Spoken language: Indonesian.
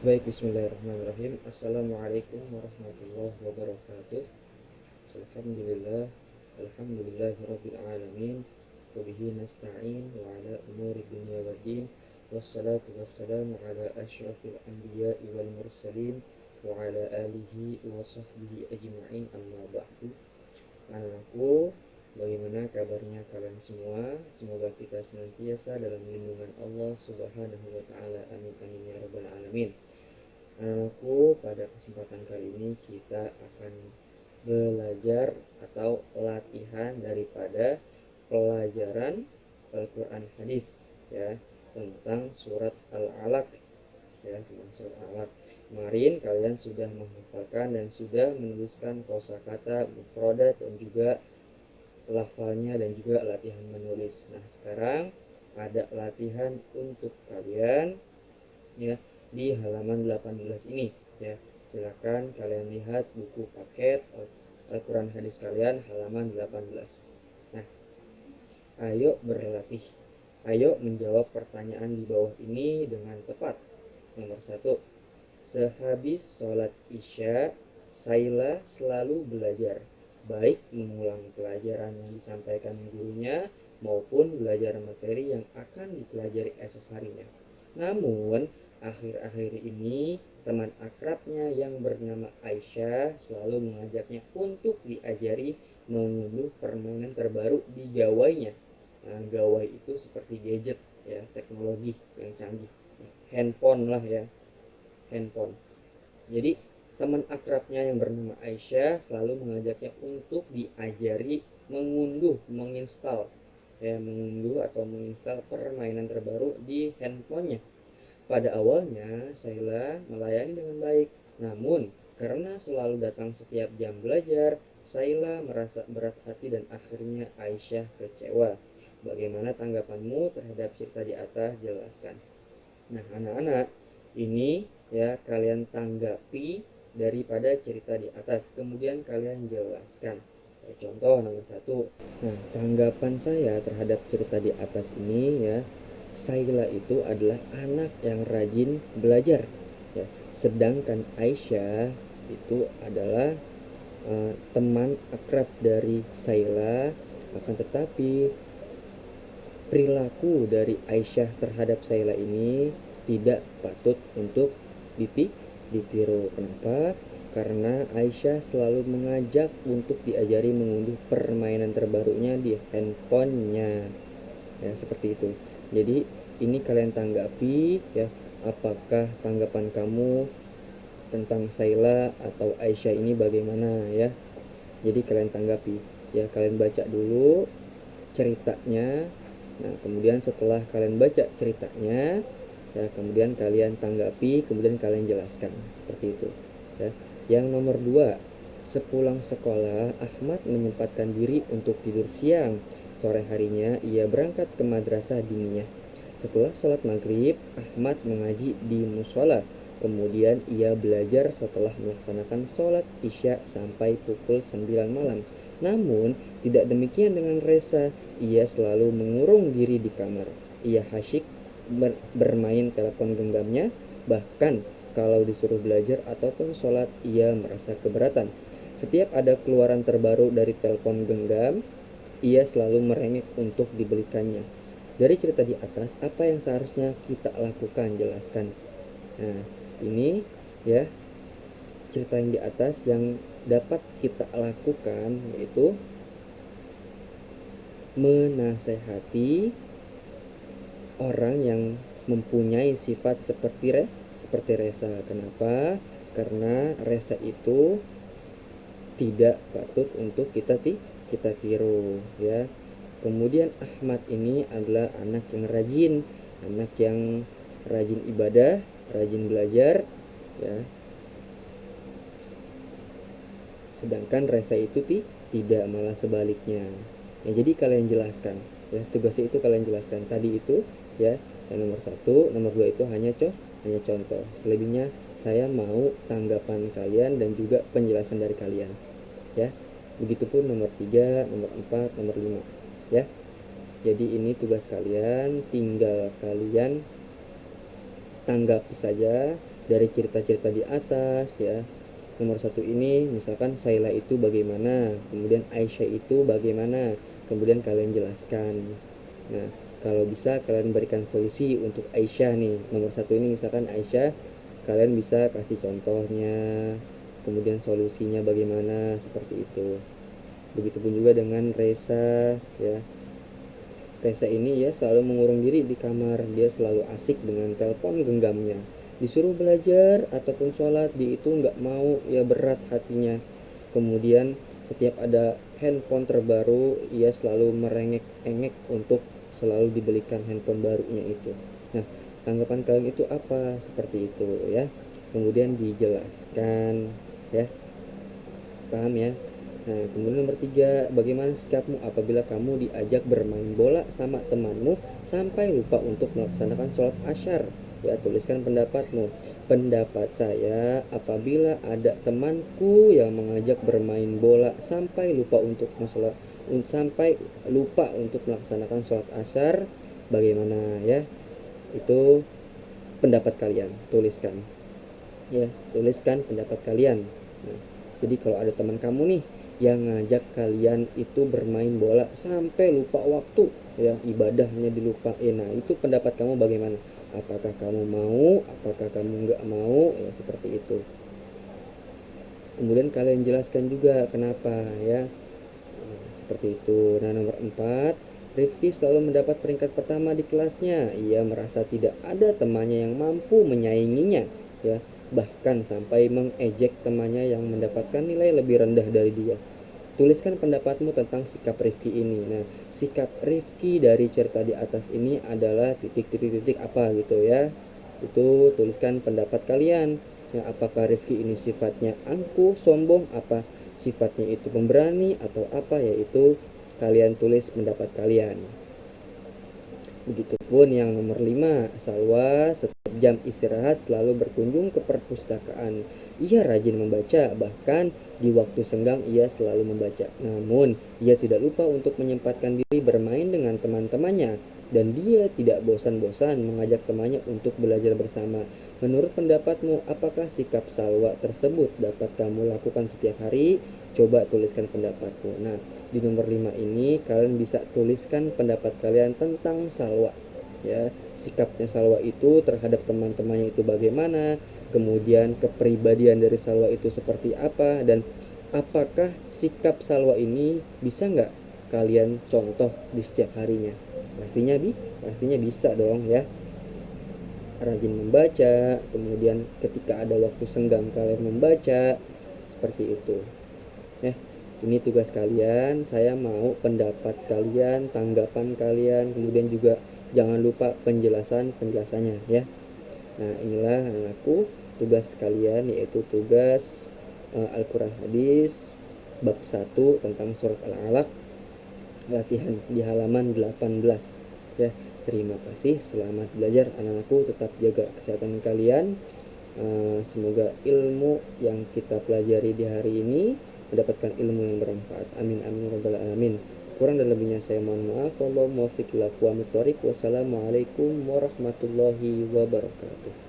Baik, bismillahirrahmanirrahim. Assalamualaikum warahmatullahi wabarakatuh. Alhamdulillah, alhamdulillahirabbil alamin. Wa bihi nasta'in wa ala umuri dunya waddin. Wassalatu wassalamu ala asyrafil anbiya'i wal mursalin wa ala alihi wa sahbihi ajma'in, amma ba'du. Anakku, bagaimana kabarnya kalian semua? Semoga kita senantiasa dalam lindungan Allah Subhanahu wa taala. Amin amin ya rabbal alamin. Anakku, pada kesempatan kali ini kita akan belajar atau latihan daripada pelajaran Al-Quran hadis, ya, tentang surat Al-Alaq, ya, tentang surat Al-Alaq. Kemarin kalian sudah menghafalkan dan sudah menuliskan kosakata, mufradat, dan juga lafalnya, dan juga latihan menulis. Nah, sekarang ada latihan untuk kalian, ya, di halaman 18 ini, ya. Silakan kalian lihat buku paket Al-Quran hadis kalian halaman 18. Nah, ayo berlatih. Ayo menjawab pertanyaan di bawah ini dengan tepat. Nomor 1. Sehabis sholat isya, Saila selalu belajar, baik mengulang pelajaran yang disampaikan gurunya maupun belajar materi yang akan dipelajari esok harinya. Namun, akhir-akhir ini teman akrabnya yang bernama Aisyah selalu mengajaknya untuk diajari mengunduh permainan terbaru di gawainya. Nah, gawai itu seperti gadget, ya, teknologi yang canggih, handphone lah, ya, handphone. Jadi teman akrabnya yang bernama Aisyah selalu mengajaknya untuk diajari mengunduh, menginstal, ya, mengunduh atau menginstal permainan terbaru di handphonenya. Pada awalnya Saila melayani dengan baik, namun karena selalu datang setiap jam belajar, Saila merasa berat hati dan akhirnya Aisyah kecewa. Bagaimana tanggapanmu terhadap cerita di atas? Jelaskan. Nah, anak-anak, ini, ya, kalian tanggapi daripada cerita di atas, kemudian kalian jelaskan. Contoh nomor 1. Nah, tanggapan saya terhadap cerita di atas ini, ya, Saila itu adalah anak yang rajin belajar, ya. Sedangkan Aisyah itu adalah teman akrab dari Saila, akan tetapi perilaku dari Aisyah terhadap Saila ini tidak patut untuk ditiru. Kenapa? Karena Aisyah selalu mengajak untuk diajari mengunduh permainan terbarunya di handphonenya, ya, seperti itu. Jadi ini kalian tanggapi, ya, apakah tanggapan kamu tentang Saila atau Aisyah ini bagaimana, ya. Jadi kalian tanggapi, ya, kalian baca dulu ceritanya. Nah, kemudian setelah kalian baca ceritanya, ya, kemudian kalian tanggapi, kemudian kalian jelaskan, seperti itu, ya. Yang nomor 2, sepulang sekolah Ahmad menyempatkan diri untuk tidur siang. Sore harinya ia berangkat ke madrasah diniyah. Setelah sholat maghrib, Ahmad mengaji di musola. Kemudian ia belajar setelah melaksanakan sholat isya sampai pukul 9 malam. Namun, tidak demikian dengan Reza. Ia selalu mengurung diri di kamar. Ia asyik bermain telepon genggamnya. Bahkan kalau disuruh belajar ataupun sholat, ia merasa keberatan. Setiap ada keluaran terbaru dari telepon genggam, ia selalu merengek untuk dibelikannya. Dari cerita di atas, apa yang seharusnya kita lakukan? Jelaskan. Nah, ini, ya, cerita yang di atas yang dapat kita lakukan yaitu menasehati orang yang mempunyai sifat seperti Reza. Kenapa? Karena Reza itu tidak patut untuk kita tiru, ya. Kemudian Ahmad ini adalah anak yang rajin ibadah, rajin belajar, ya. Sedangkan Reza itu tidak, malah sebaliknya. Ya, jadi kalian jelaskan, ya, tugasnya itu kalian jelaskan. Tadi itu, ya, yang nomor 1, nomor 2 itu hanya contoh. Selebihnya saya mau tanggapan kalian dan juga penjelasan dari kalian, ya. Begitupun nomor 3, nomor 4, nomor 5, ya. Jadi ini tugas kalian, tinggal kalian tanggapi saja dari cerita-cerita di atas ya. Nomor satu ini misalkan Saila itu bagaimana, kemudian Aisyah itu bagaimana, kemudian kalian jelaskan. Nah, kalau bisa kalian berikan solusi untuk Aisyah nih. Nomor satu ini misalkan Aisyah, kalian bisa kasih contohnya, kemudian solusinya bagaimana, seperti itu. Begitupun juga dengan Reza ya. Reza ini ya selalu mengurung diri di kamar, dia selalu asik dengan telepon genggamnya. Disuruh belajar ataupun sholat, dia itu nggak mau, ya berat hatinya. Kemudian setiap ada handphone terbaru, ia selalu merengek-engek untuk selalu dibelikan handphone barunya itu. Nah, tanggapan kalian itu apa? Seperti itu ya. Kemudian dijelaskan ya. Paham ya? Nah, kemudian nomor tiga, bagaimana sikapmu apabila kamu diajak bermain bola sama temanmu sampai lupa untuk melaksanakan sholat asyar? Ya, tuliskan pendapatmu. Pendapat saya, apabila ada temanku yang mengajak bermain bola sampai lupa untuk melaksanakan sholat asyar, bagaimana ya? Itu pendapat kalian, tuliskan. Ya, tuliskan pendapat kalian. Nah, jadi kalau ada teman kamu nih yang ngajak kalian itu bermain bola sampai lupa waktu ya, ibadahnya dilupain, nah itu pendapat kamu bagaimana? Apakah kamu mau, apakah kamu nggak mau, ya seperti itu. Kemudian kalian jelaskan juga kenapa ya. Seperti itu. Nah, nomor 4, Rifki selalu mendapat peringkat pertama di kelasnya. Ia merasa tidak ada temannya yang mampu menyainginya ya, bahkan sampai mengejek temannya yang mendapatkan nilai lebih rendah dari dia. Tuliskan pendapatmu tentang sikap Rifki ini. Nah, sikap Rifki dari cerita di atas ini adalah titik-titik-titik apa gitu ya. Itu tuliskan pendapat kalian. Nah, apakah Rifki ini sifatnya angkuh, sombong, apa sifatnya itu pemberani, atau apa, yaitu kalian tulis pendapat kalian. Begitupun yang nomor 5, Salwa setiap jam istirahat selalu berkunjung ke perpustakaan. Ia rajin membaca, bahkan di waktu senggang ia selalu membaca. Namun, ia tidak lupa untuk menyempatkan diri bermain dengan teman-temannya, dan dia tidak bosan-bosan mengajak temannya untuk belajar bersama. Menurut pendapatmu, apakah sikap Salwa tersebut dapat kamu lakukan setiap hari? Coba tuliskan pendapatmu. Nah, di nomor 5 ini kalian bisa tuliskan pendapat kalian tentang Salwa ya. Sikapnya Salwa itu terhadap teman-temannya itu bagaimana, kemudian kepribadian dari Salwa itu seperti apa, dan apakah sikap Salwa ini bisa nggak kalian contoh di setiap harinya? Pastinya bisa dong ya. Rajin membaca, kemudian ketika ada waktu senggang kalian membaca, seperti itu ya. Ini tugas kalian, saya mau pendapat kalian, tanggapan kalian, kemudian juga jangan lupa penjelasannya ya. Nah, inilah anakku tugas kalian, yaitu tugas Al-Quran Hadis bab 1 tentang surat Al-Alaq, latihan di halaman 18 ya. Terima kasih, selamat belajar anak-anakku, tetap jaga kesehatan kalian. Semoga ilmu yang kita pelajari di hari ini mendapatkan ilmu yang bermanfaat. Amin amin rabbal alamin. Kurang dan lebihnya saya mohon maaf. Wallahu muwaffiq ila aqwamit thoriq. Wassalamualaikum warahmatullahi wabarakatuh.